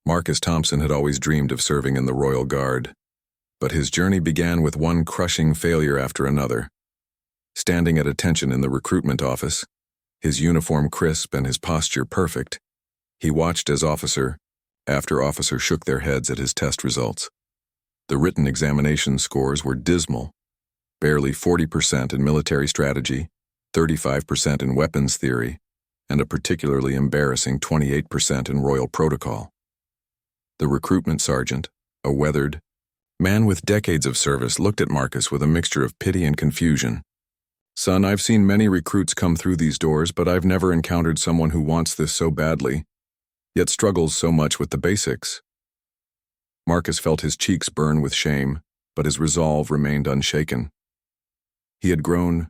Marcus Thompson had always dreamed of serving in the Royal Guard, but his journey began with one crushing failure after another. Standing at attention in the recruitment office, his uniform crisp and his posture perfect, he watched as officer after officer shook their heads at his test results. The written examination scores were dismal, barely 40% in military strategy, 35% in weapons theory, and a particularly embarrassing 28% in royal protocol. The recruitment sergeant, a weathered man with decades of service, looked at Marcus with a mixture of pity and confusion. "Son, I've seen many recruits come through these doors, but I've never encountered someone who wants this so badly, yet struggles so much with the basics." Marcus felt his cheeks burn with shame, but his resolve remained unshaken. He had grown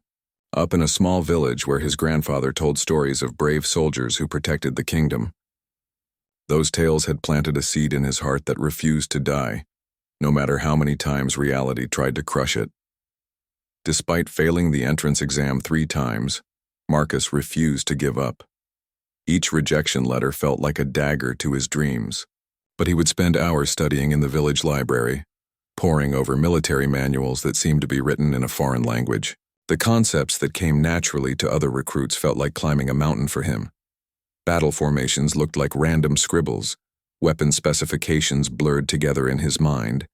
up in a small village where his grandfather told stories of brave soldiers who protected the kingdom. Those tales had planted a seed in his heart that refused to die, no matter how many times reality tried to crush it. Despite failing the entrance exam 3 times, Marcus refused to give up. Each rejection letter felt like a dagger to his dreams, but he would spend hours studying in the village library, poring over military manuals that seemed to be written in a foreign language. The concepts that came naturally to other recruits felt like climbing a mountain for him. Battle formations looked like random scribbles, weapon specifications blurred together in his mind,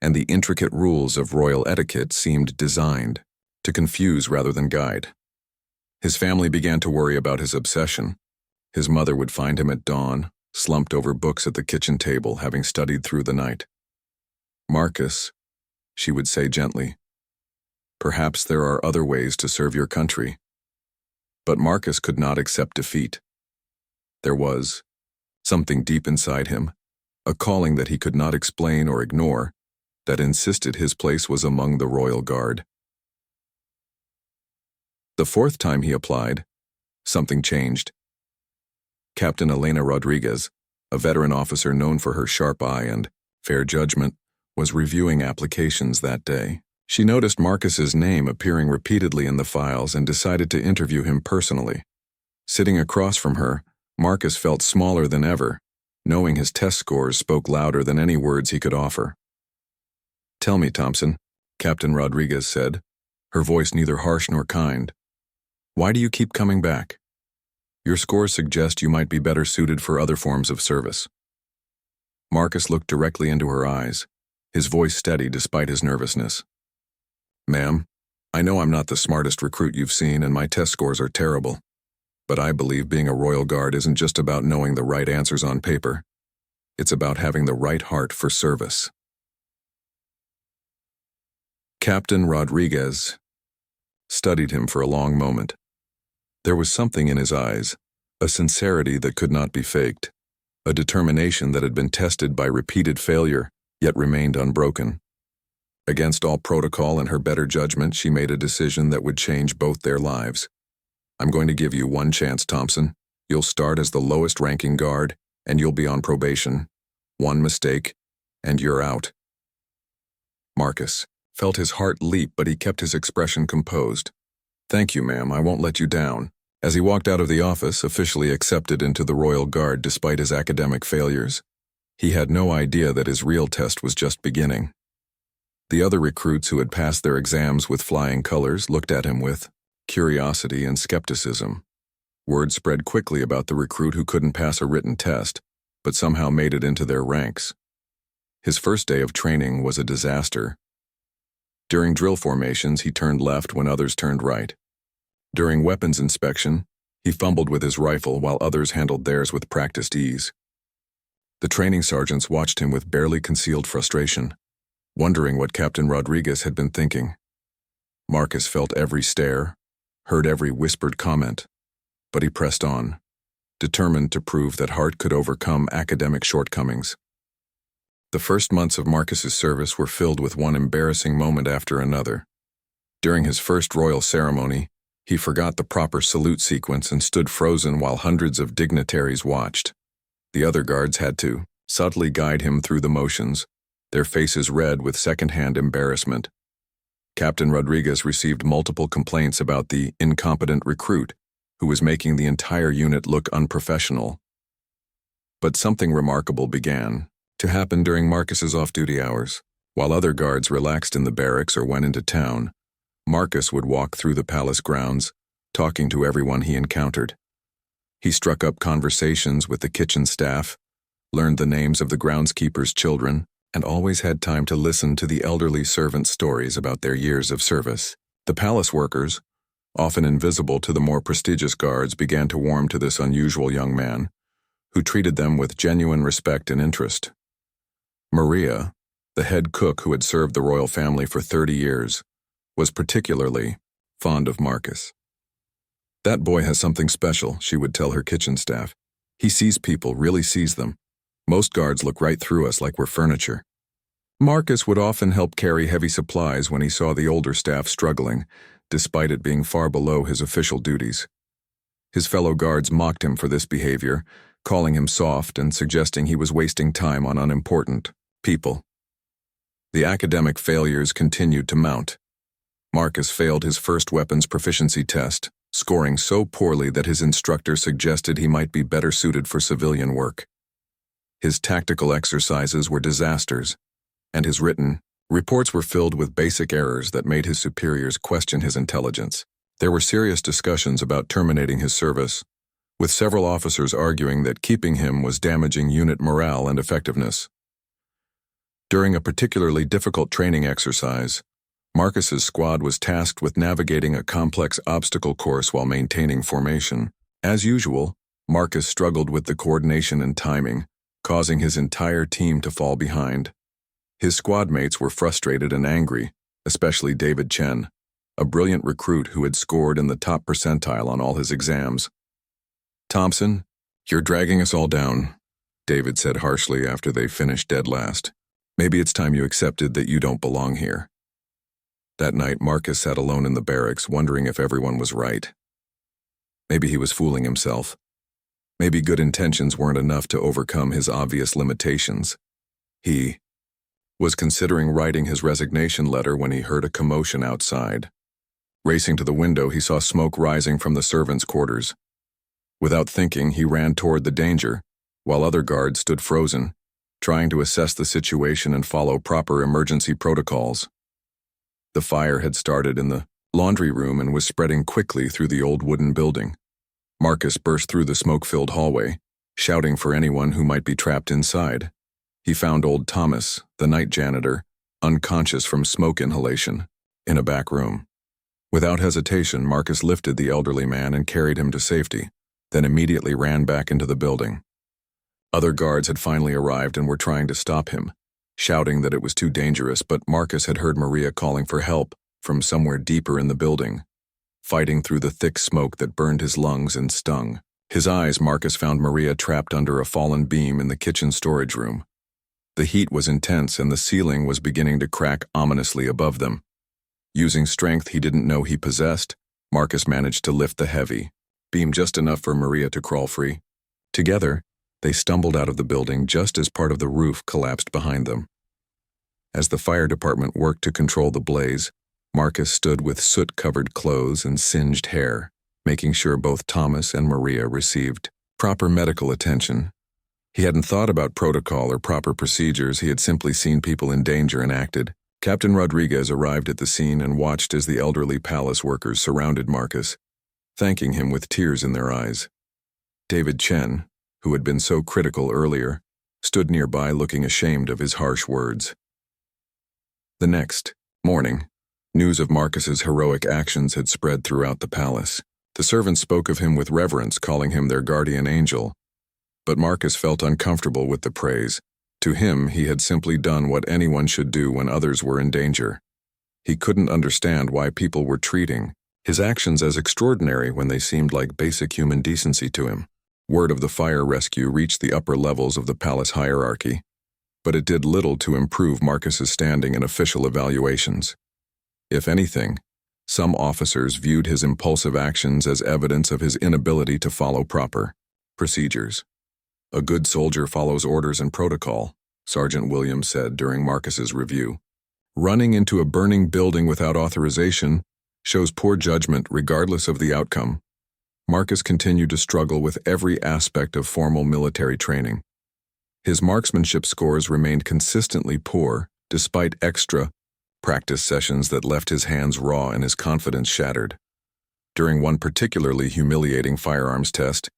and the intricate rules of royal etiquette seemed designed to confuse rather than guide. His family began to worry about his obsession. His mother would find him at dawn, slumped over books at the kitchen table, having studied through the night. "Marcus," she would say gently, "perhaps there are other ways to serve your country." But Marcus could not accept defeat. There was something deep inside him, a calling that he could not explain or ignore, that insisted his place was among the Royal Guard. The 4th time he applied, something changed. Captain Elena Rodriguez, a veteran officer known for her sharp eye and fair judgment, was reviewing applications that day. She noticed Marcus's name appearing repeatedly in the files and decided to interview him personally. Sitting across from her, Marcus felt smaller than ever, knowing his test scores spoke louder than any words he could offer. "Tell me, Thompson," Captain Rodriguez said, her voice neither harsh nor kind. "Why do you keep coming back? Your scores suggest you might be better suited for other forms of service." Marcus looked directly into her eyes, his voice steady despite his nervousness. "Ma'am, I know I'm not the smartest recruit you've seen and my test scores are terrible. But I believe being a Royal Guard isn't just about knowing the right answers on paper. It's about having the right heart for service." Captain Rodriguez studied him for a long moment. There was something in his eyes, a sincerity that could not be faked, a determination that had been tested by repeated failure, yet remained unbroken. Against all protocol and her better judgment, she made a decision that would change both their lives. "I'm going to give you one chance, Thompson. You'll start as the lowest-ranking guard, and you'll be on probation. One mistake, and you're out." Marcus felt his heart leap, but he kept his expression composed. "Thank you, ma'am. I won't let you down." As he walked out of the office, officially accepted into the Royal Guard despite his academic failures, he had no idea that his real test was just beginning. The other recruits who had passed their exams with flying colors looked at him with curiosity and skepticism. Word spread quickly about the recruit who couldn't pass a written test, but somehow made it into their ranks. His first day of training was a disaster. During drill formations, he turned left when others turned right. During weapons inspection, he fumbled with his rifle while others handled theirs with practiced ease. The training sergeants watched him with barely concealed frustration, wondering what Captain Rodriguez had been thinking. Marcus felt every stare, heard every whispered comment, but he pressed on, determined to prove that heart could overcome academic shortcomings. The first months of Marcus's service were filled with one embarrassing moment after another. During his first royal ceremony, he forgot the proper salute sequence and stood frozen while hundreds of dignitaries watched. The other guards had to subtly guide him through the motions, their faces red with second-hand embarrassment. Captain Rodriguez received multiple complaints about the incompetent recruit, who was making the entire unit look unprofessional. But something remarkable began to happen during Marcus's off-duty hours. While other guards relaxed in the barracks or went into town, Marcus would walk through the palace grounds, talking to everyone he encountered. He struck up conversations with the kitchen staff, learned the names of the groundskeeper's children, and always had time to listen to the elderly servants' stories about their years of service. The palace workers, often invisible to the more prestigious guards, began to warm to this unusual young man, who treated them with genuine respect and interest. Maria, the head cook who had served the royal family for 30 years, was particularly fond of Marcus. "That boy has something special," she would tell her kitchen staff. "He sees people, really sees them. Most guards look right through us like we're furniture." Marcus would often help carry heavy supplies when he saw the older staff struggling, despite it being far below his official duties. His fellow guards mocked him for this behavior, calling him soft and suggesting he was wasting time on unimportant people. The academic failures continued to mount. Marcus failed his first weapons proficiency test, scoring so poorly that his instructor suggested he might be better suited for civilian work. His tactical exercises were disasters, and his written reports were filled with basic errors that made his superiors question his intelligence. There were serious discussions about terminating his service, with several officers arguing that keeping him was damaging unit morale and effectiveness. During a particularly difficult training exercise, Marcus's squad was tasked with navigating a complex obstacle course while maintaining formation. As usual, Marcus struggled with the coordination and timing, causing his entire team to fall behind. His squad mates were frustrated and angry, especially David Chen, a brilliant recruit who had scored in the top percentile on all his exams. "Thompson, you're dragging us all down," David said harshly after they finished dead last. "Maybe it's time you accepted that you don't belong here." That night, Marcus sat alone in the barracks, wondering if everyone was right. Maybe he was fooling himself. Maybe good intentions weren't enough to overcome his obvious limitations. He was considering writing his resignation letter when he heard a commotion outside. Racing to the window, he saw smoke rising from the servants' quarters. Without thinking, he ran toward the danger, while other guards stood frozen, trying to assess the situation and follow proper emergency protocols. The fire had started in the laundry room and was spreading quickly through the old wooden building. Marcus burst through the smoke-filled hallway, shouting for anyone who might be trapped inside. He found old Thomas, the night janitor, unconscious from smoke inhalation, in a back room. Without hesitation, Marcus lifted the elderly man and carried him to safety, then immediately ran back into the building. Other guards had finally arrived and were trying to stop him, shouting that it was too dangerous, but Marcus had heard Maria calling for help from somewhere deeper in the building, fighting through the thick smoke that burned his lungs and stung. His eyes, Marcus found Maria trapped under a fallen beam in the kitchen storage room. The heat was intense and the ceiling was beginning to crack ominously above them. Using strength he didn't know he possessed, Marcus managed to lift the heavy beam just enough for Maria to crawl free. Together, they stumbled out of the building just as part of the roof collapsed behind them. As the fire department worked to control the blaze, Marcus stood with soot-covered clothes and singed hair, making sure both Thomas and Maria received proper medical attention. He hadn't thought about protocol or proper procedures, he had simply seen people in danger and acted. Captain Rodriguez arrived at the scene and watched as the elderly palace workers surrounded Marcus, thanking him with tears in their eyes. David Chen, who had been so critical earlier, stood nearby looking ashamed of his harsh words. The next morning, news of Marcus's heroic actions had spread throughout the palace. The servants spoke of him with reverence, calling him their guardian angel. But Marcus felt uncomfortable with the praise. To him, he had simply done what anyone should do when others were in danger. He couldn't understand why people were treating his actions as extraordinary when they seemed like basic human decency to him. Word of the fire rescue reached the upper levels of the palace hierarchy, but it did little to improve Marcus's standing in official evaluations. If anything, some officers viewed his impulsive actions as evidence of his inability to follow proper procedures. "A good soldier follows orders and protocol," Sergeant Williams said during Marcus's review. "Running into a burning building without authorization shows poor judgment regardless of the outcome." Marcus continued to struggle with every aspect of formal military training. His marksmanship scores remained consistently poor, despite extra practice sessions that left his hands raw and his confidence shattered. During one particularly humiliating firearms test,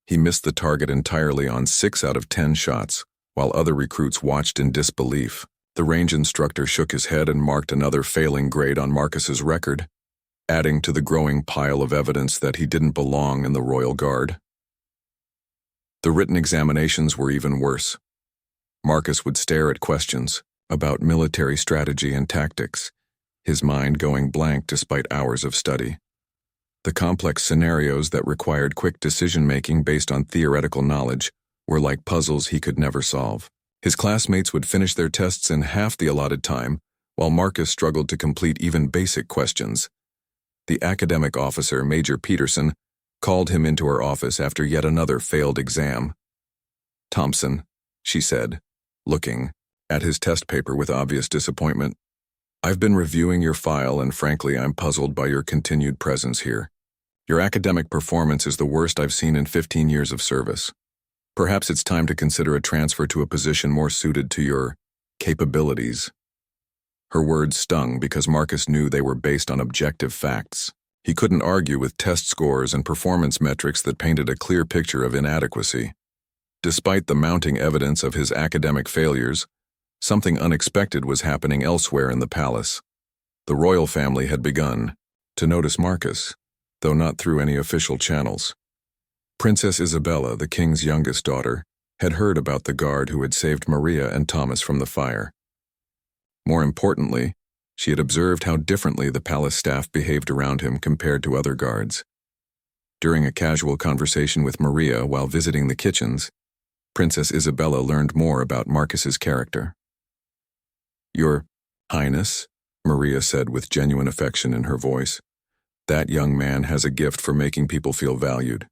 he missed the target entirely on 6 out of 10 shots, while other recruits watched in disbelief. The range instructor shook his head and marked another failing grade on Marcus's record, adding to the growing pile of evidence that he didn't belong in the Royal Guard. The written examinations were even worse. Marcus would stare at questions about military strategy and tactics, his mind going blank despite hours of study. The complex scenarios that required quick decision-making based on theoretical knowledge were like puzzles he could never solve. His classmates would finish their tests in half the allotted time, while Marcus struggled to complete even basic questions. The academic officer, Major Peterson, called him into her office after yet another failed exam. "Thompson," she said, looking at his test paper with obvious disappointment, "I've been reviewing your file and frankly I'm puzzled by your continued presence here. Your academic performance is the worst I've seen in 15 years of service. Perhaps it's time to consider a transfer to a position more suited to your capabilities." Her words stung because Marcus knew they were based on objective facts. He couldn't argue with test scores and performance metrics that painted a clear picture of inadequacy. Despite the mounting evidence of his academic failures, something unexpected was happening elsewhere in the palace. The royal family had begun to notice Marcus, though not through any official channels. Princess Isabella, the king's youngest daughter, had heard about the guard who had saved Maria and Thomas from the fire. More importantly, she had observed how differently the palace staff behaved around him compared to other guards. During a casual conversation with Maria while visiting the kitchens, Princess Isabella learned more about Marcus's character. "Your Highness," Maria said with genuine affection in her voice, "that young man has a gift for making people feel valued.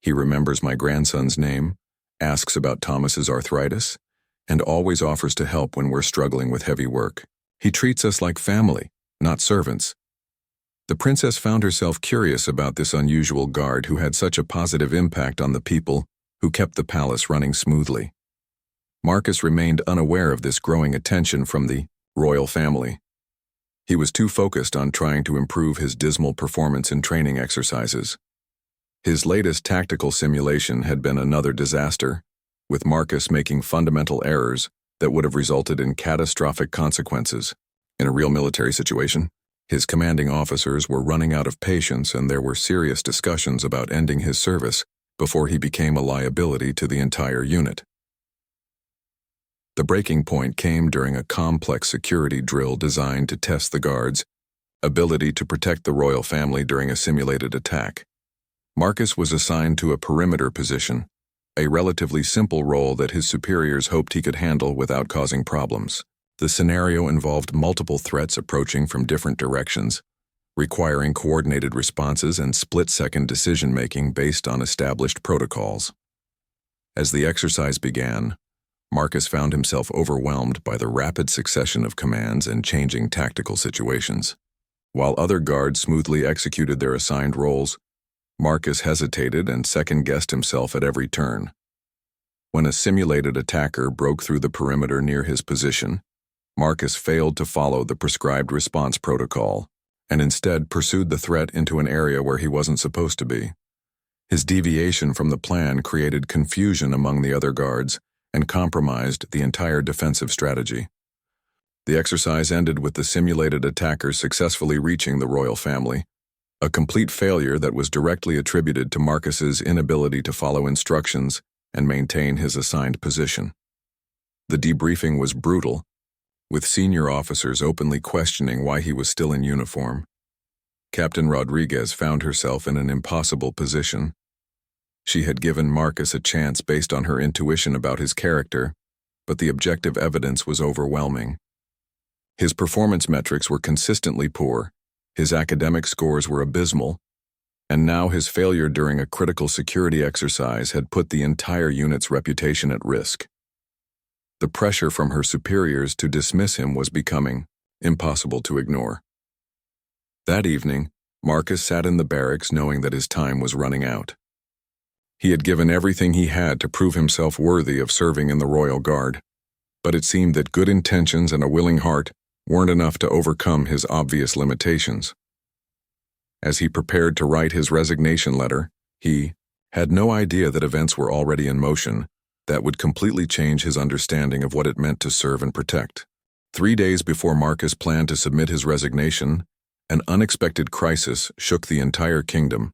He remembers my grandson's name, asks about Thomas's arthritis, and always offers to help when we're struggling with heavy work. He treats us like family, not servants." The princess found herself curious about this unusual guard who had such a positive impact on the people who kept the palace running smoothly. Marcus remained unaware of this growing attention from the royal family. He was too focused on trying to improve his dismal performance in training exercises. His latest tactical simulation had been another disaster, with Marcus making fundamental errors that would have resulted in catastrophic consequences. In a real military situation, his commanding officers were running out of patience and there were serious discussions about ending his service before he became a liability to the entire unit. The breaking point came during a complex security drill designed to test the guards' ability to protect the royal family during a simulated attack. Marcus was assigned to a perimeter position, a relatively simple role that his superiors hoped he could handle without causing problems. The scenario involved multiple threats approaching from different directions, requiring coordinated responses and split-second decision-making based on established protocols. As the exercise began, Marcus found himself overwhelmed by the rapid succession of commands and changing tactical situations. While other guards smoothly executed their assigned roles, Marcus hesitated and second-guessed himself at every turn. When a simulated attacker broke through the perimeter near his position, Marcus failed to follow the prescribed response protocol and instead pursued the threat into an area where he wasn't supposed to be. His deviation from the plan created confusion among the other guards and compromised the entire defensive strategy. The exercise ended with the simulated attacker successfully reaching the royal family, a complete failure that was directly attributed to Marcus's inability to follow instructions and maintain his assigned position. The debriefing was brutal, with senior officers openly questioning why he was still in uniform. Captain Rodriguez found herself in an impossible position. She had given Marcus a chance based on her intuition about his character, but the objective evidence was overwhelming. His performance metrics were consistently poor, his academic scores were abysmal, and now his failure during a critical security exercise had put the entire unit's reputation at risk. The pressure from her superiors to dismiss him was becoming impossible to ignore. That evening, Marcus sat in the barracks knowing that his time was running out. He had given everything he had to prove himself worthy of serving in the royal guard, but it seemed that good intentions and a willing heart weren't enough to overcome his obvious limitations. As he prepared to write his resignation letter, he had no idea that events were already in motion that would completely change his understanding of what it meant to serve and protect. 3 days before Marcus planned to submit his resignation, an unexpected crisis shook the entire kingdom.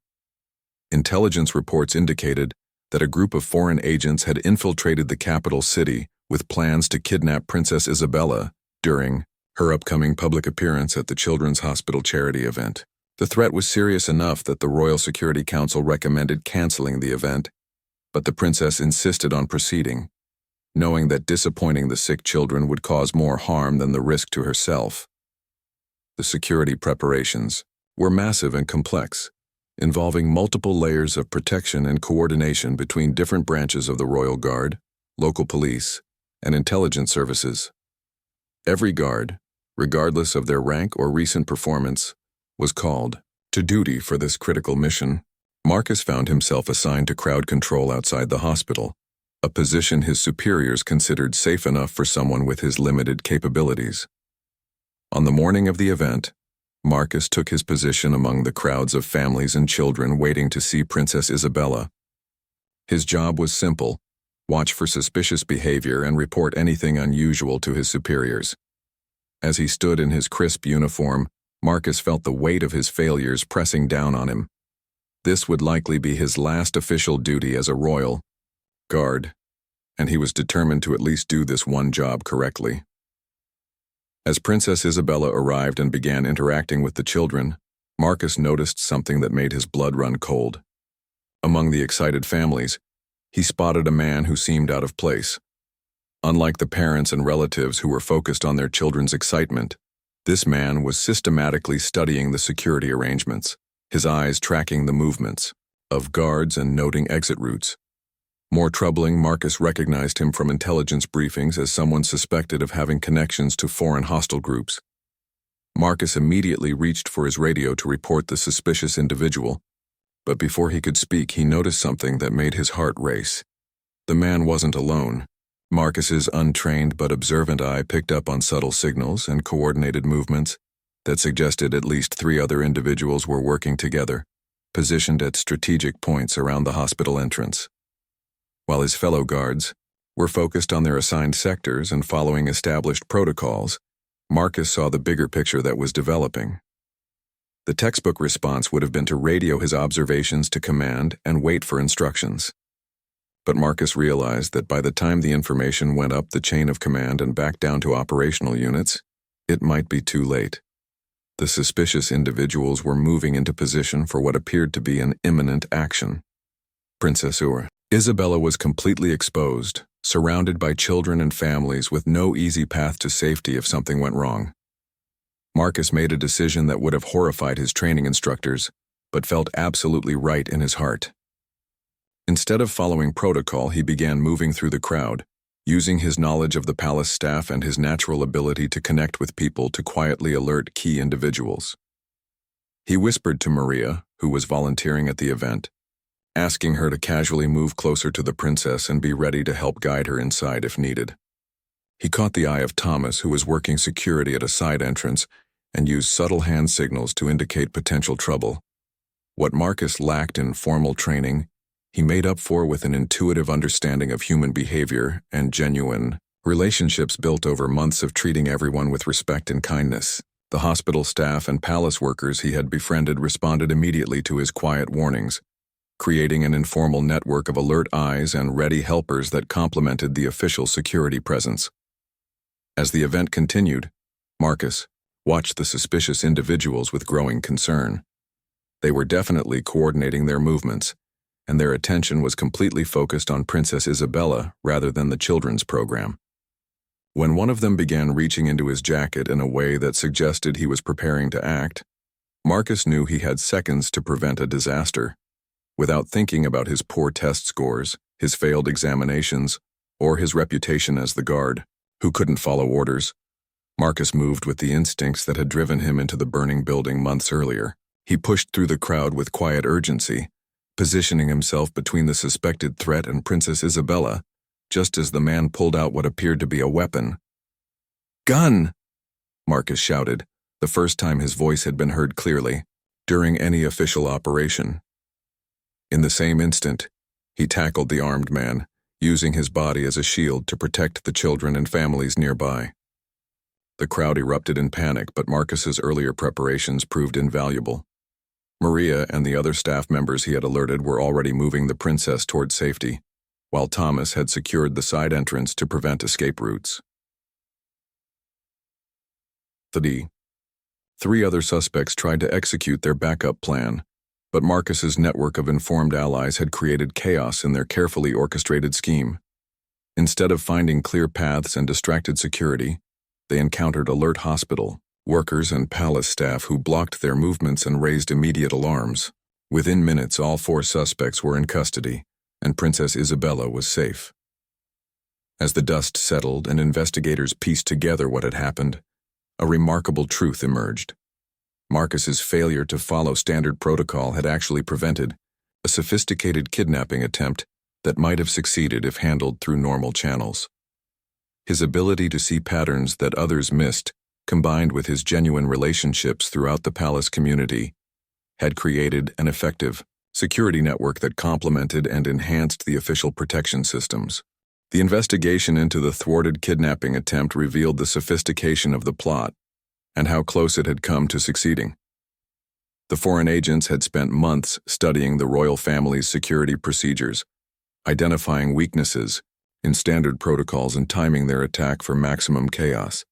Intelligence reports indicated that a group of foreign agents had infiltrated the capital city with plans to kidnap Princess Isabella during her upcoming public appearance at the Children's Hospital charity event. The threat was serious enough that the Royal Security Council recommended canceling the event, but the princess insisted on proceeding, knowing that disappointing the sick children would cause more harm than the risk to herself. The security preparations were massive and complex, involving multiple layers of protection and coordination between different branches of the Royal Guard, local police, and intelligence services. Every guard, regardless of their rank or recent performance, was called to duty for this critical mission. Marcus found himself assigned to crowd control outside the hospital, a position his superiors considered safe enough for someone with his limited capabilities. On the morning of the event, Marcus took his position among the crowds of families and children waiting to see Princess Isabella. His job was simple: watch for suspicious behavior and report anything unusual to his superiors. As he stood in his crisp uniform, Marcus felt the weight of his failures pressing down on him. This would likely be his last official duty as a royal guard, and he was determined to at least do this one job correctly. As Princess Isabella arrived and began interacting with the children, Marcus noticed something that made his blood run cold. Among the excited families, he spotted a man who seemed out of place. Unlike the parents and relatives who were focused on their children's excitement, this man was systematically studying the security arrangements, his eyes tracking the movements of guards and noting exit routes. More troubling, Marcus recognized him from intelligence briefings as someone suspected of having connections to foreign hostile groups. Marcus immediately reached for his radio to report the suspicious individual, but before he could speak, he noticed something that made his heart race. The man wasn't alone. Marcus's untrained but observant eye picked up on subtle signals and coordinated movements that suggested at least 3 other individuals were working together, positioned at strategic points around the hospital entrance. While his fellow guards were focused on their assigned sectors and following established protocols, Marcus saw the bigger picture that was developing. The textbook response would have been to radio his observations to command and wait for instructions. But Marcus realized that by the time the information went up the chain of command and back down to operational units, it might be too late. The suspicious individuals were moving into position for what appeared to be an imminent action. Princess Isabella was completely exposed, surrounded by children and families with no easy path to safety if something went wrong. Marcus made a decision that would have horrified his training instructors, but felt absolutely right in his heart. Instead of following protocol, he began moving through the crowd, using his knowledge of the palace staff and his natural ability to connect with people to quietly alert key individuals. He whispered to Maria, who was volunteering at the event, asking her to casually move closer to the princess and be ready to help guide her inside if needed. He caught the eye of Thomas, who was working security at a side entrance, and used subtle hand signals to indicate potential trouble. What Marcus lacked in formal training, he made up for with an intuitive understanding of human behavior and genuine relationships built over months of treating everyone with respect and kindness. The hospital staff and palace workers he had befriended responded immediately to his quiet warnings, creating an informal network of alert eyes and ready helpers that complemented the official security presence. As the event continued, Marcus watched the suspicious individuals with growing concern. They were definitely coordinating their movements, and their attention was completely focused on Princess Isabella rather than the children's program. When one of them began reaching into his jacket in a way that suggested he was preparing to act, Marcus knew he had seconds to prevent a disaster. Without thinking about his poor test scores, his failed examinations, or his reputation as the guard, who couldn't follow orders, Marcus moved with the instincts that had driven him into the burning building months earlier. He pushed through the crowd with quiet urgency, positioning himself between the suspected threat and Princess Isabella, just as the man pulled out what appeared to be a weapon. "Gun!" Marcus shouted, the first time his voice had been heard clearly, during any official operation. In the same instant, he tackled the armed man, using his body as a shield to protect the children and families nearby. The crowd erupted in panic, but Marcus's earlier preparations proved invaluable. Maria and the other staff members he had alerted were already moving the princess toward safety, while Thomas had secured the side entrance to prevent escape routes. 3 other suspects tried to execute their backup plan, but Marcus's network of informed allies had created chaos in their carefully orchestrated scheme. Instead of finding clear paths and distracted security, they encountered alert hospital workers and palace staff who blocked their movements and raised immediate alarms. Within minutes, all 4 suspects were in custody, and Princess Isabella was safe. As the dust settled and investigators pieced together what had happened, a remarkable truth emerged. Marcus's failure to follow standard protocol had actually prevented a sophisticated kidnapping attempt that might have succeeded if handled through normal channels. His ability to see patterns that others missed, combined with his genuine relationships throughout the palace community, had created an effective security network that complemented and enhanced the official protection systems. The investigation into the thwarted kidnapping attempt revealed the sophistication of the plot and how close it had come to succeeding. The foreign agents had spent months studying the royal family's security procedures, identifying weaknesses in standard protocols and timing their attack for maximum chaos.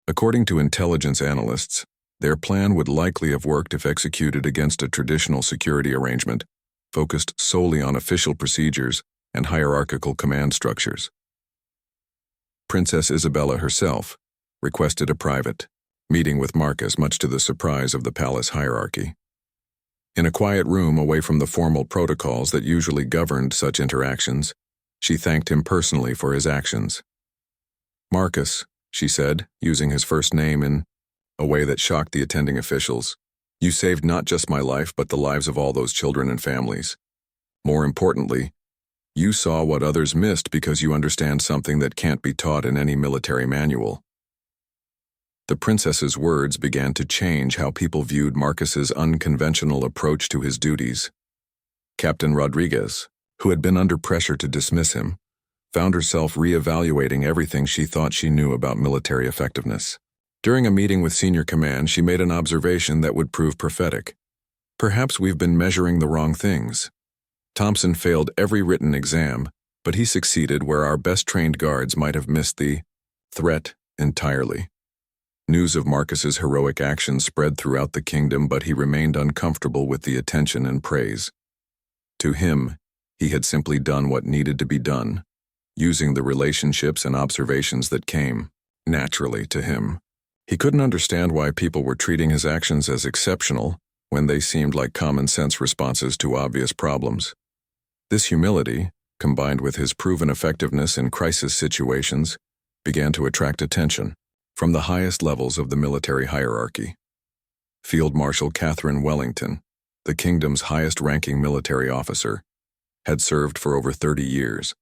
According to intelligence analysts, their plan would likely have worked if executed against a traditional security arrangement, focused solely on official procedures and hierarchical command structures. Princess Isabella herself requested a private meeting with Marcus, much to the surprise of the palace hierarchy. In a quiet room away from the formal protocols that usually governed such interactions, she thanked him personally for his actions. "Marcus," she said, using his first name in a way that shocked the attending officials, "you saved not just my life but the lives of all those children and families. More importantly, you saw what others missed because you understand something that can't be taught in any military manual." The princess's words began to change how people viewed Marcus's unconventional approach to his duties. Captain Rodriguez, who had been under pressure to dismiss him, found herself re-evaluating everything she thought she knew about military effectiveness. During a meeting with senior command, she made an observation that would prove prophetic. "Perhaps we've been measuring the wrong things. Thompson failed every written exam, but he succeeded where our best-trained guards might have missed the threat entirely." News of Marcus's heroic actions spread throughout the kingdom, but he remained uncomfortable with the attention and praise. To him, he had simply done what needed to be done, using the relationships and observations that came naturally to him. He couldn't understand why people were treating his actions as exceptional when they seemed like common-sense responses to obvious problems. This humility, combined with his proven effectiveness in crisis situations, began to attract attention from the highest levels of the military hierarchy. Field Marshal Catherine Wellington, the kingdom's highest-ranking military officer, had served for over 30 years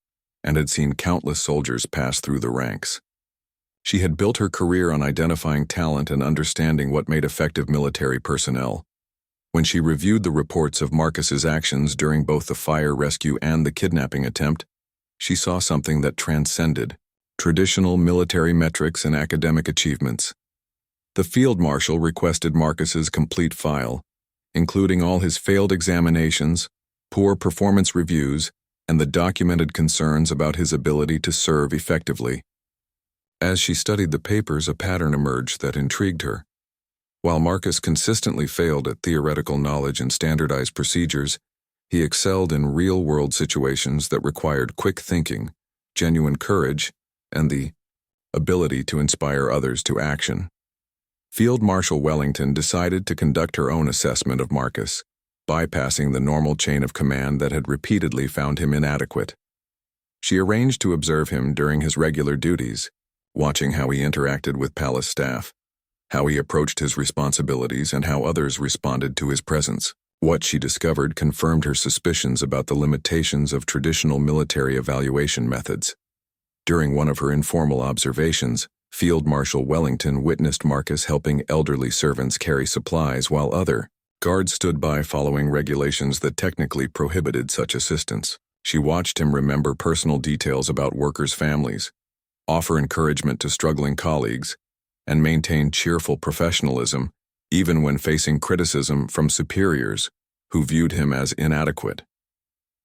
and had seen countless soldiers pass through the ranks. She had built her career on identifying talent and understanding what made effective military personnel. When she reviewed the reports of Marcus's actions during both the fire rescue and the kidnapping attempt, she saw something that transcended traditional military metrics and academic achievements. The field marshal requested Marcus's complete file, including all his failed examinations, poor performance reviews, and the documented concerns about his ability to serve effectively. As she studied the papers, a pattern emerged that intrigued her. While Marcus consistently failed at theoretical knowledge and standardized procedures, he excelled in real-world situations that required quick thinking, genuine courage, and the ability to inspire others to action. Field Marshal Wellington decided to conduct her own assessment of Marcus, bypassing the normal chain of command that had repeatedly found him inadequate. She arranged to observe him during his regular duties, watching how he interacted with palace staff, how he approached his responsibilities, and how others responded to his presence. What she discovered confirmed her suspicions about the limitations of traditional military evaluation methods. During one of her informal observations, Field Marshal Wellington witnessed Marcus helping elderly servants carry supplies while other guards stood by following regulations that technically prohibited such assistance. She watched him remember personal details about workers' families, offer encouragement to struggling colleagues, and maintain cheerful professionalism even when facing criticism from superiors who viewed him as inadequate.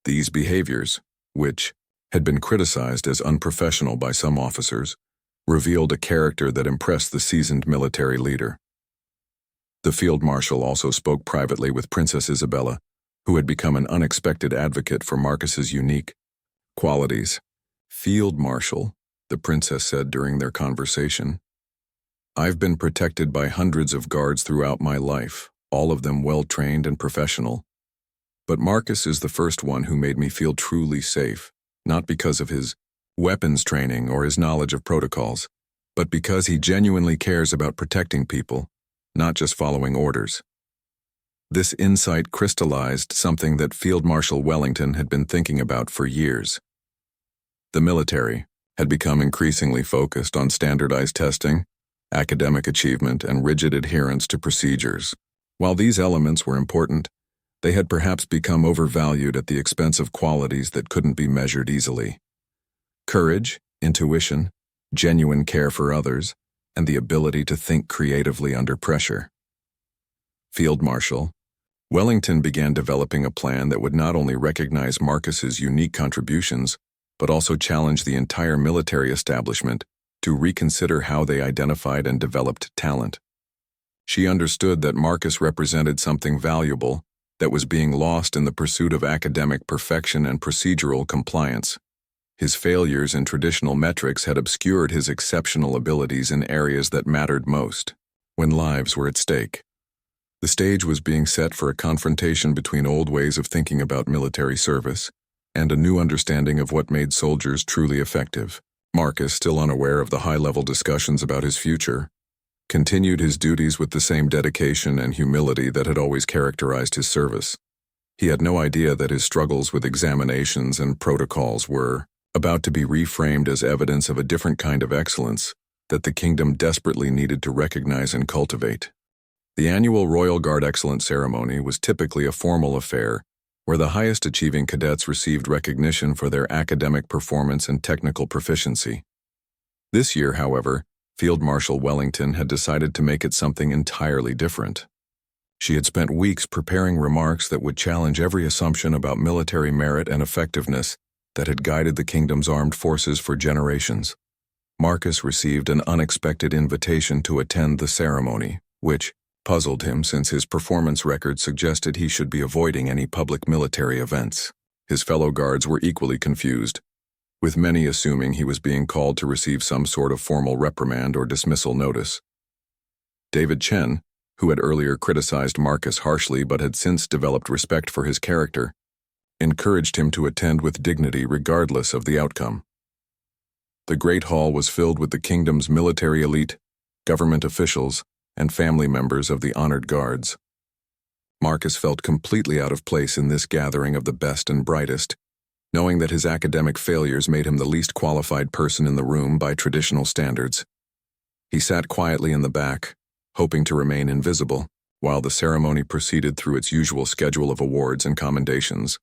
These behaviors, which had been criticized as unprofessional by some officers, revealed a character that impressed the seasoned military leader. The field marshal also spoke privately with Princess Isabella, who had become an unexpected advocate for Marcus's unique qualities. "Field Marshal," the princess said during their conversation, "I've been protected by hundreds of guards throughout my life, all of them well-trained and professional. But Marcus is the first one who made me feel truly safe, not because of his weapons training or his knowledge of protocols, but because he genuinely cares about protecting people, not just following orders." This insight crystallized something that Field Marshal Wellington had been thinking about for years. The military had become increasingly focused on standardized testing, academic achievement, and rigid adherence to procedures. While these elements were important, they had perhaps become overvalued at the expense of qualities that couldn't be measured easily. Courage, intuition, genuine care for others, and the ability to think creatively under pressure. Field Marshal Wellington began developing a plan that would not only recognize Marcus's unique contributions, but also challenge the entire military establishment to reconsider how they identified and developed talent. She understood that Marcus represented something valuable that was being lost in the pursuit of academic perfection and procedural compliance. His failures in traditional metrics had obscured his exceptional abilities in areas that mattered most, when lives were at stake. The stage was being set for a confrontation between old ways of thinking about military service and a new understanding of what made soldiers truly effective. Marcus, still unaware of the high-level discussions about his future, continued his duties with the same dedication and humility that had always characterized his service. He had no idea that his struggles with examinations and protocols were about to be reframed as evidence of a different kind of excellence that the kingdom desperately needed to recognize and cultivate. The annual Royal Guard Excellence Ceremony was typically a formal affair where the highest achieving cadets received recognition for their academic performance and technical proficiency. This year, however, Field Marshal Wellington had decided to make it something entirely different. She had spent weeks preparing remarks that would challenge every assumption about military merit and effectiveness that had guided the kingdom's armed forces for generations. Marcus received an unexpected invitation to attend the ceremony, which puzzled him since his performance record suggested he should be avoiding any public military events. His fellow guards were equally confused, with many assuming he was being called to receive some sort of formal reprimand or dismissal notice. David Chen, who had earlier criticized Marcus harshly but had since developed respect for his character, encouraged him to attend with dignity regardless of the outcome. The Great Hall was filled with the kingdom's military elite, government officials, and family members of the honored guards. Marcus felt completely out of place in this gathering of the best and brightest, knowing that his academic failures made him the least qualified person in the room by traditional standards. He sat quietly in the back, hoping to remain invisible, while the ceremony proceeded through its usual schedule of awards and commendations.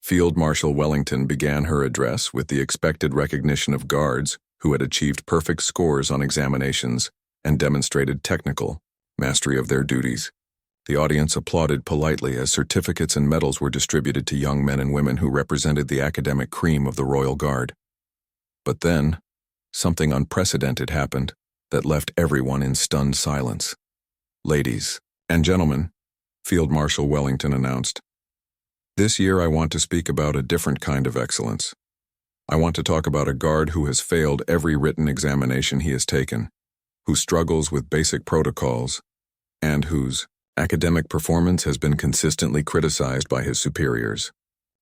Field Marshal Wellington began her address with the expected recognition of guards who had achieved perfect scores on examinations and demonstrated technical mastery of their duties. The audience applauded politely as certificates and medals were distributed to young men and women who represented the academic cream of the Royal Guard. But then, something unprecedented happened that left everyone in stunned silence. "Ladies and gentlemen," Field Marshal Wellington announced, "this year I want to speak about a different kind of excellence. I want to talk about a guard who has failed every written examination he has taken, who struggles with basic protocols, and whose academic performance has been consistently criticized by his superiors."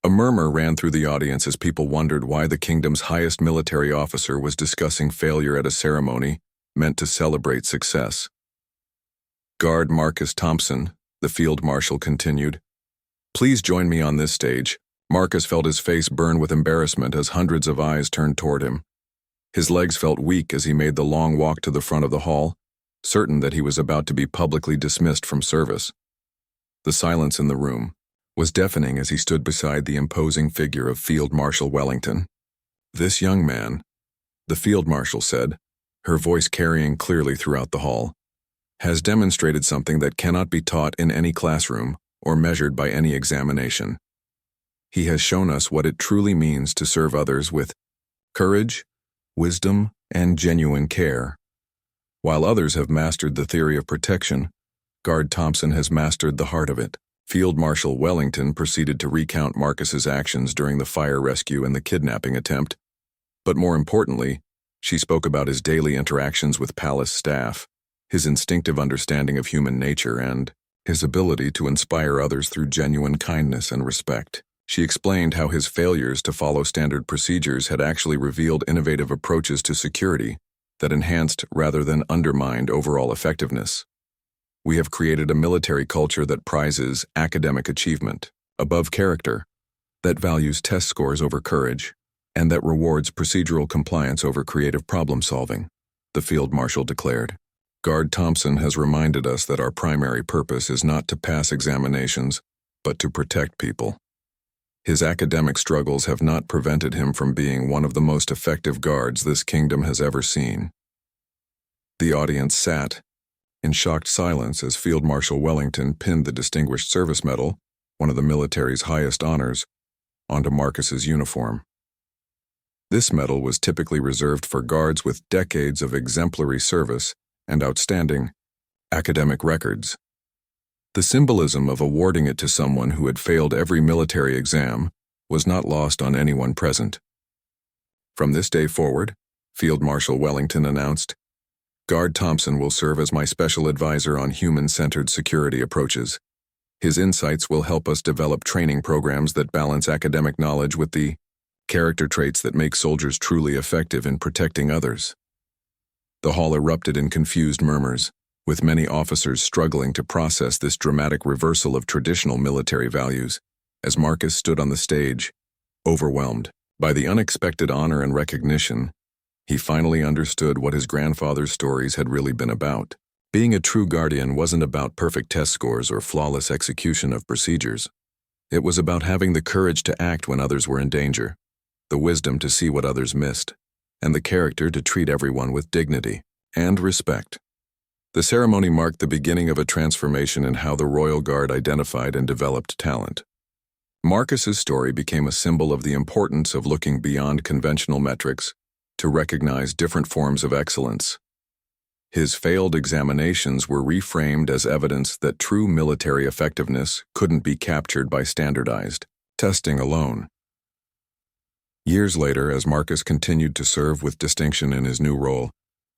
A murmur ran through the audience as people wondered why the kingdom's highest military officer was discussing failure at a ceremony meant to celebrate success. "Guard Marcus Thompson," the field marshal continued, Please join me on this stage. Marcus felt his face burn with embarrassment as hundreds of eyes turned toward him. His legs felt weak as he made the long walk to the front of the hall, certain that he was about to be publicly dismissed from service. The silence in the room was deafening as he stood beside the imposing figure of Field Marshal Wellington. "This young man," the Field Marshal said, her voice carrying clearly throughout the hall, "has demonstrated something that cannot be taught in any classroom or measured by any examination. He has shown us what it truly means to serve others with courage, wisdom, and genuine care. While others have mastered the theory of protection, Guard Thompson has mastered the heart of it." Field Marshal Wellington proceeded to recount Marcus's actions during the fire rescue and the kidnapping attempt, but more importantly, she spoke about his daily interactions with palace staff, his instinctive understanding of human nature, and his ability to inspire others through genuine kindness and respect. She explained how his failures to follow standard procedures had actually revealed innovative approaches to security that enhanced rather than undermined overall effectiveness. "We have created a military culture that prizes academic achievement above character, that values test scores over courage, and that rewards procedural compliance over creative problem-solving," the Field Marshal declared. "Guard Thompson has reminded us that our primary purpose is not to pass examinations, but to protect people. His academic struggles have not prevented him from being one of the most effective guards this kingdom has ever seen." The audience sat in shocked silence as Field Marshal Wellington pinned the Distinguished Service Medal, one of the military's highest honors, onto Marcus's uniform. This medal was typically reserved for guards with decades of exemplary service and outstanding academic records. The symbolism of awarding it to someone who had failed every military exam was not lost on anyone present. "From this day forward," Field Marshal Wellington announced, "Guard Thompson will serve as my special advisor on human-centered security approaches. His insights will help us develop training programs that balance academic knowledge with the character traits that make soldiers truly effective in protecting others." The hall erupted in confused murmurs, with many officers struggling to process this dramatic reversal of traditional military values, as Marcus stood on the stage, overwhelmed by the unexpected honor and recognition. He finally understood what his grandfather's stories had really been about. Being a true guardian wasn't about perfect test scores or flawless execution of procedures. It was about having the courage to act when others were in danger, the wisdom to see what others missed, and the character to treat everyone with dignity and respect. The ceremony marked the beginning of a transformation in how the Royal Guard identified and developed talent. Marcus's story became a symbol of the importance of looking beyond conventional metrics to recognize different forms of excellence. His failed examinations were reframed as evidence that true military effectiveness couldn't be captured by standardized testing alone. Years later, as Marcus continued to serve with distinction in his new role,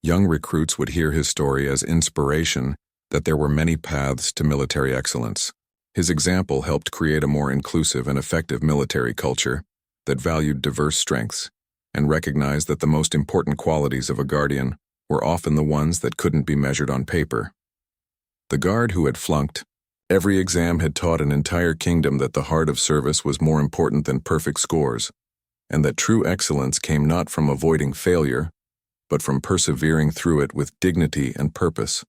young recruits would hear his story as inspiration that there were many paths to military excellence. His example helped create a more inclusive and effective military culture that valued diverse strengths and recognized that the most important qualities of a guardian were often the ones that couldn't be measured on paper. The guard who had flunked every exam had taught an entire kingdom that the heart of service was more important than perfect scores, and that true excellence came not from avoiding failure, but from persevering through it with dignity and purpose.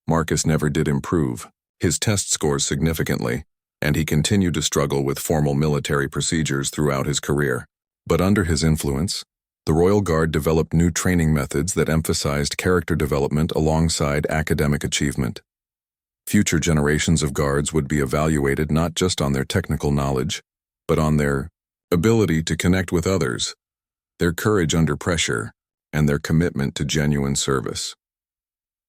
Marcus never did improve his test scores significantly, and he continued to struggle with formal military procedures throughout his career. But under his influence, the Royal Guard developed new training methods that emphasized character development alongside academic achievement. Future generations of guards would be evaluated not just on their technical knowledge, but on their ability to connect with others, their courage under pressure, and their commitment to genuine service.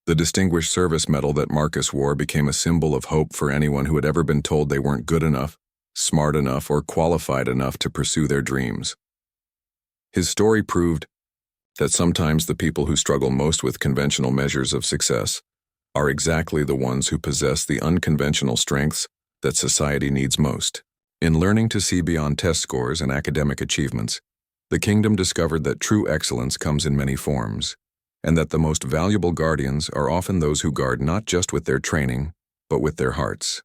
The Distinguished Service Medal that Marcus wore became a symbol of hope for anyone who had ever been told they weren't good enough, smart enough, or qualified enough to pursue their dreams. His story proved that sometimes the people who struggle most with conventional measures of success are exactly the ones who possess the unconventional strengths that society needs most. In learning to see beyond test scores and academic achievements, the kingdom discovered that true excellence comes in many forms, and that the most valuable guardians are often those who guard not just with their training, but with their hearts.